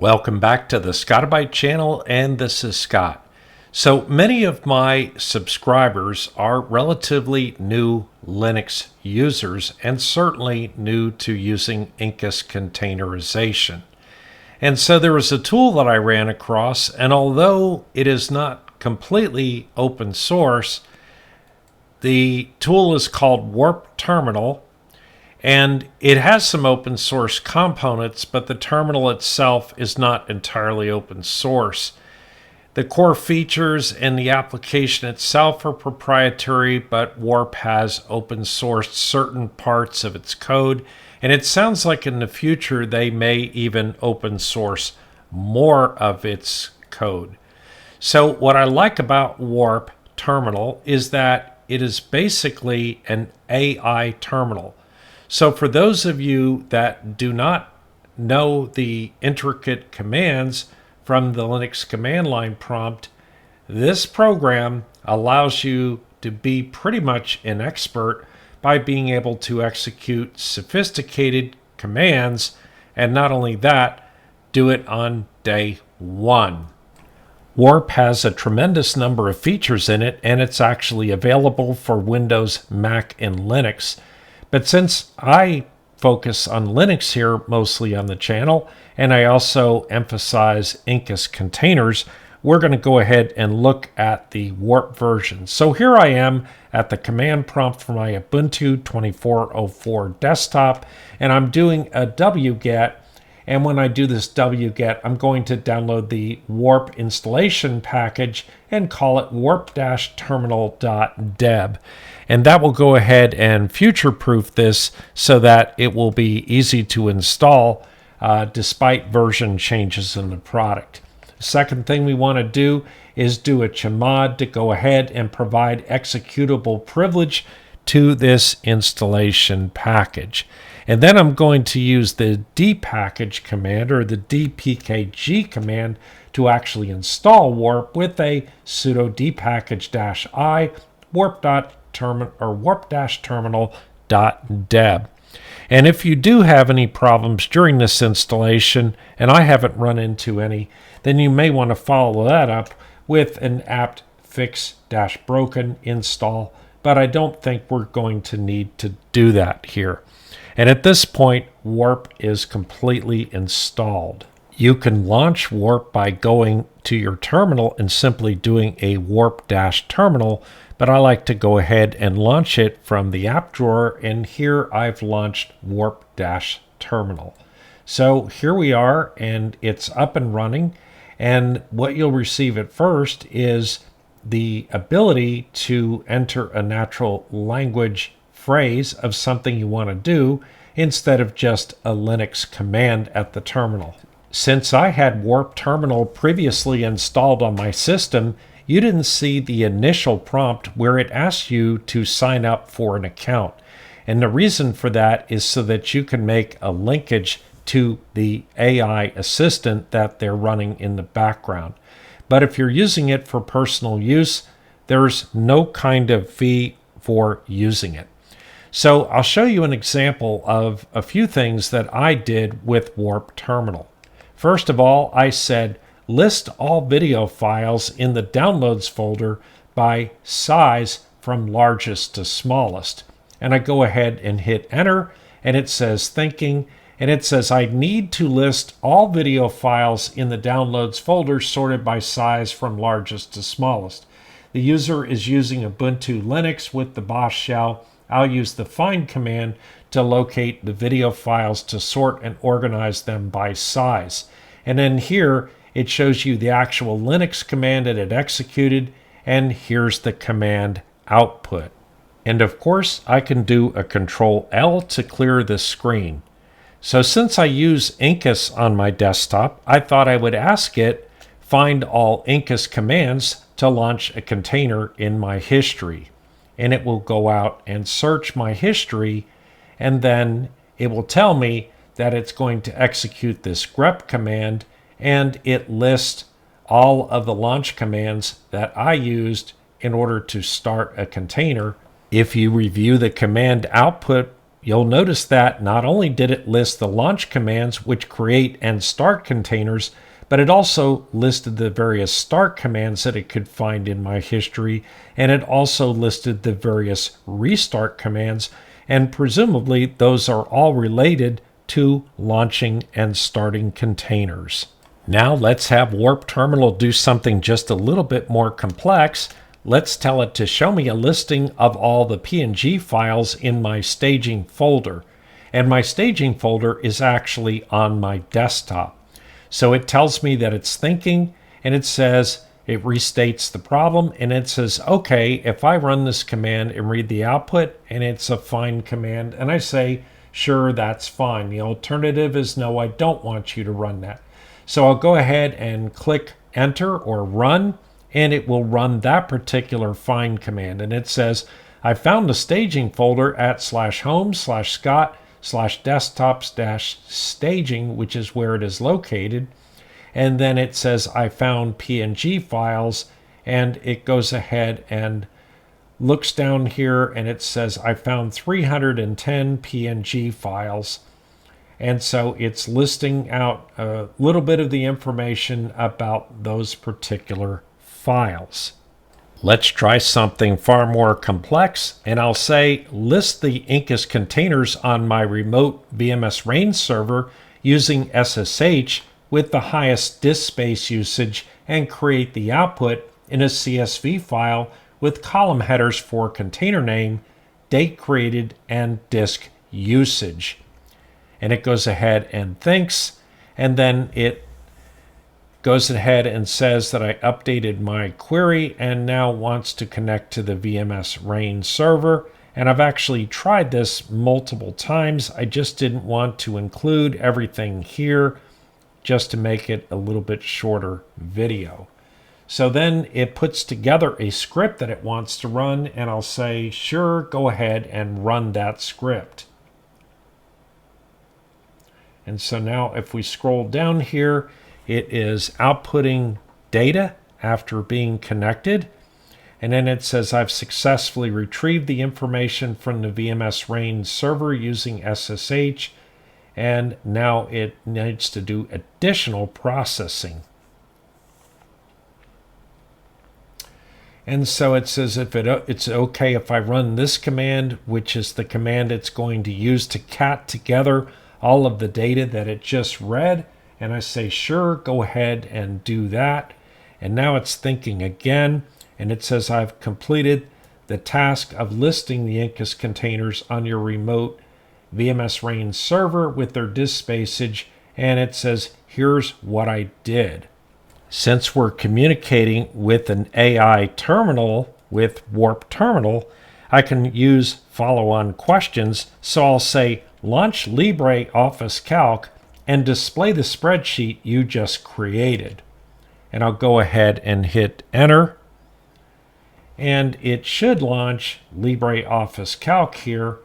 Welcome back to the Scotti-BYTE channel, and this is Scott. So many of my subscribers are relatively new Linux users and certainly new to using Incus containerization. And so there was a tool that I ran across, and although it is not completely open source, the tool is called Warp Terminal. And it has some open source components, but the terminal itself is not entirely open source. The core features and the application itself are proprietary, but Warp has open sourced certain parts of its code. And it sounds like in the future they may even open source more of its code. So what I like about Warp Terminal is that it is basically an AI terminal. So for those of you that do not know the intricate commands from the Linux command line prompt, this program allows you to be pretty much an expert by being able to execute sophisticated commands, and not only that, do it on day one. Warp has a tremendous number of features in it, and it's actually available for Windows, Mac, and Linux. But since I focus on Linux here mostly on the channel, and I also emphasize Incus containers, we're going to go ahead and look at the Warp version. So here I am at the command prompt for my Ubuntu 2404 desktop, and I'm doing a wget. And when I do this wget, I'm going to download the Warp installation package and call it warp-terminal.deb. And that will go ahead and future-proof this so that it will be easy to install despite version changes in the product. The second thing we want to do is do a chmod to go ahead and provide executable privilege to this installation package. And then I'm going to use the dpackage command or the dpkg command to actually install Warp with a sudo dpackage-i warp-terminal.deb. And if you do have any problems during this installation, and I haven't run into any, then you may want to follow that up with an apt fix-broken install, but I don't think we're going to need to do that here. And at this point, Warp is completely installed. You can launch Warp by going to your terminal and simply doing a warp-terminal, but I like to go ahead and launch it from the app drawer, and here I've launched warp-terminal. So here we are, and it's up and running, and what you'll receive at first is the ability to enter a natural language phrase of something you want to do instead of just a Linux command at the terminal. Since I had Warp Terminal previously installed on my system, you didn't see the initial prompt where it asks you to sign up for an account. And the reason for that is so that you can make a linkage to the AI assistant that they're running in the background. But if you're using it for personal use, there's no kind of fee for using it. So I'll show you an example of a few things that I did with Warp Terminal. First of all, I said, list all video files in the downloads folder by size from largest to smallest. And I go ahead and hit enter, and it says thinking, and it says I need to list all video files in the downloads folder sorted by size from largest to smallest. The user is using Ubuntu Linux with the Bash shell. I'll use the find command to locate the video files to sort and organize them by size. And then here it shows you the actual Linux command that it executed, and here's the command output. And of course, I can do a Control-L to clear the screen. So since I use Incus on my desktop, I thought I would ask it, find all Incus commands to launch a container in my history. And it will go out and search my history, and then it will tell me that it's going to execute this grep command, and it lists all of the launch commands that I used in order to start a container. If you review the command output, you'll notice that not only did it list the launch commands which create and start containers, but it also listed the various start commands that it could find in my history, and it also listed the various restart commands, and presumably those are all related to launching and starting containers. Now let's have Warp Terminal do something just a little bit more complex. Let's tell it to show me a listing of all the PNG files in my staging folder. And my staging folder is actually on my desktop. So it tells me that it's thinking, and it says, it restates the problem, and it says, okay, if I run this command and read the output, and it's a find command, and I say, sure, that's fine. The alternative is no, I don't want you to run that. So I'll go ahead and click enter or run, and it will run that particular find command. And it says, I found the staging folder at /home/scott/desktops-staging, which is where it is located. And then it says, I found PNG files, and it goes ahead and looks down here, and it says, I found 310 PNG files. And so it's listing out a little bit of the information about those particular files. Let's try something far more complex, and I'll say list the Incus containers on my remote VMS range server using SSH with the highest disk space usage, and create the output in a CSV file with column headers for container name, date created, and disk usage. And it goes ahead and thinks, and then it goes ahead and says that I updated my query and now wants to connect to the VMS range server. And I've actually tried this multiple times. I just didn't want to include everything here just to make it a little bit shorter video. So then it puts together a script that it wants to run, and I'll say, sure, go ahead and run that script. And so now if we scroll down here, it is outputting data after being connected. And then it says, I've successfully retrieved the information from the VMS range server using SSH. And now it needs to do additional processing. And so it says if it's okay if I run this command, which is the command it's going to use to cat together all of the data that it just read. And I say, sure, go ahead and do that. And now it's thinking again, and it says I've completed the task of listing the Incus containers on your remote VMS range server with their disk spacage, and it says, here's what I did. Since we're communicating with an AI terminal with Warp Terminal, I can use follow-on questions. So I'll say, launch LibreOffice Calc and display the spreadsheet you just created. And I'll go ahead and hit enter. And it should launch LibreOffice Calc here.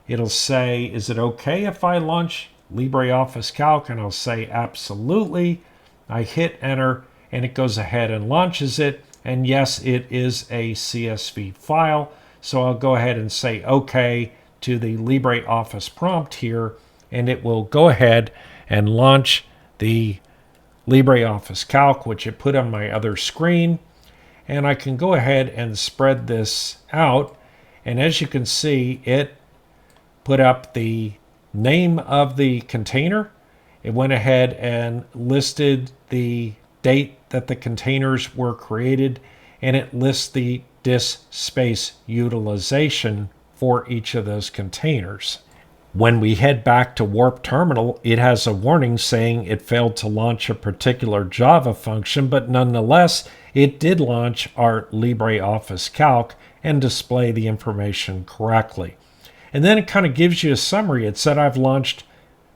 It'll say, is it okay if I launch LibreOffice Calc? And I'll say, absolutely. I hit enter, and it goes ahead and launches it. And yes, it is a CSV file. So I'll go ahead and say okay to the LibreOffice prompt here, and it will go ahead and launch the LibreOffice Calc, which it put on my other screen. And I can go ahead and spread this out. And as you can see, it put up the name of the container. It went ahead and listed the date that the containers were created, and it lists the disk space utilization for each of those containers. When we head back to Warp Terminal, it has a warning saying it failed to launch a particular Java function, but nonetheless, it did launch our LibreOffice Calc and display the information correctly. And then it kind of gives you a summary. It said I've launched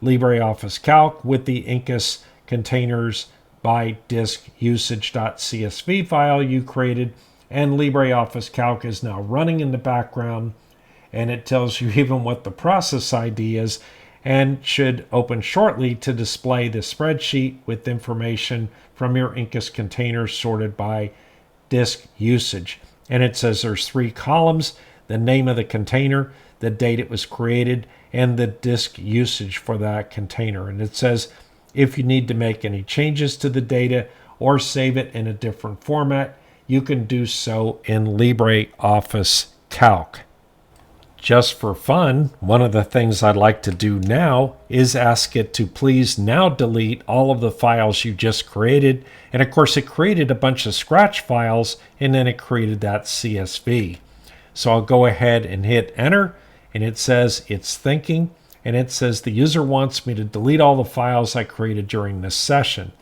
LibreOffice Calc with the Incus containers by disk usage.csv file you created, and LibreOffice Calc is now running in the background, and it tells you even what the process ID is, and should open shortly to display the spreadsheet with information from your Incus containers sorted by disk usage. And it says there's 3 columns: the name of the container, the date it was created, and the disk usage for that container. And it says if you need to make any changes to the data or save it in a different format, you can do so in LibreOffice Calc. Just for fun, one of the things I'd like to do now is ask it to please now delete all of the files you just created. And of course, it created a bunch of scratch files, and then it created that CSV. So I'll go ahead and hit enter, and it says it's thinking, and it says the user wants me to delete all the files I created during this session.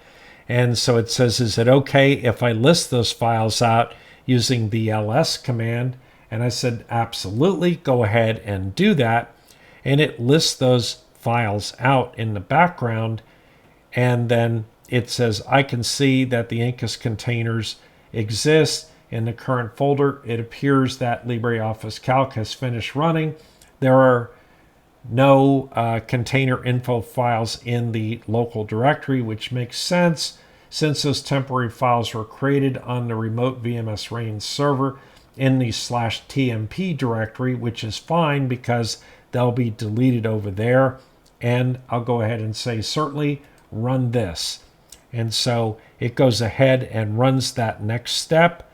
And so it says, is it okay if I list those files out using the ls command? And I said, absolutely, go ahead and do that. And it lists those files out in the background. And then it says, I can see that the Incus containers exist in the current folder. It appears that LibreOffice Calc has finished running. There are no container info files in the local directory, which makes sense since those temporary files were created on the remote VMS RAIN server in the /tmp directory, which is fine because they'll be deleted over there. And I'll go ahead and say, certainly run this. And so it goes ahead and runs that next step.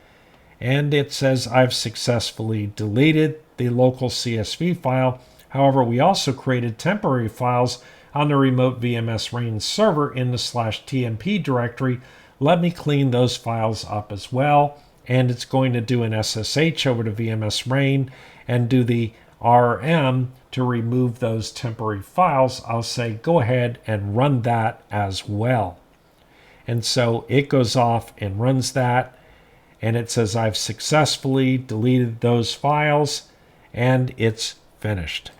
And it says I've successfully deleted the local CSV file. However, we also created temporary files on the remote VMS RAIN server in the /tmp directory. Let me clean those files up as well. And it's going to do an SSH over to VMS RAIN and do the RM to remove those temporary files. I'll say go ahead and run that as well. And so it goes off and runs that, and it says I've successfully deleted those files, and it's finished.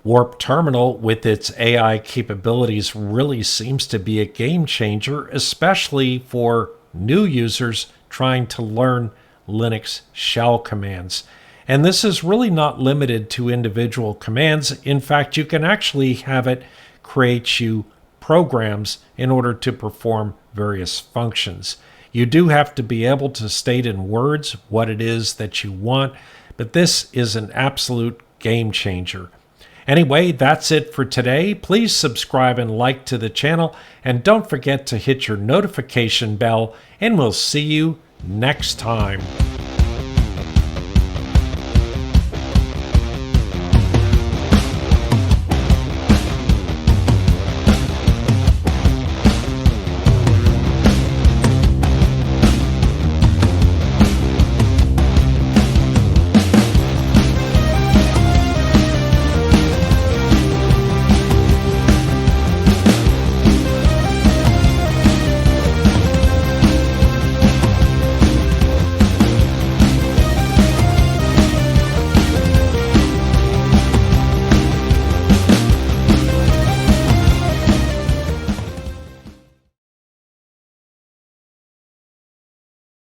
Warp Terminal with its AI capabilities really seems to be a game changer, especially for new users trying to learn Linux shell commands. And this is really not limited to individual commands. In fact, you can actually have it create you programs in order to perform various functions. You do have to be able to state in words what it is that you want, but this is an absolute game changer. Anyway, that's it for today. Please subscribe and like to the channel, and don't forget to hit your notification bell, and we'll see you next time.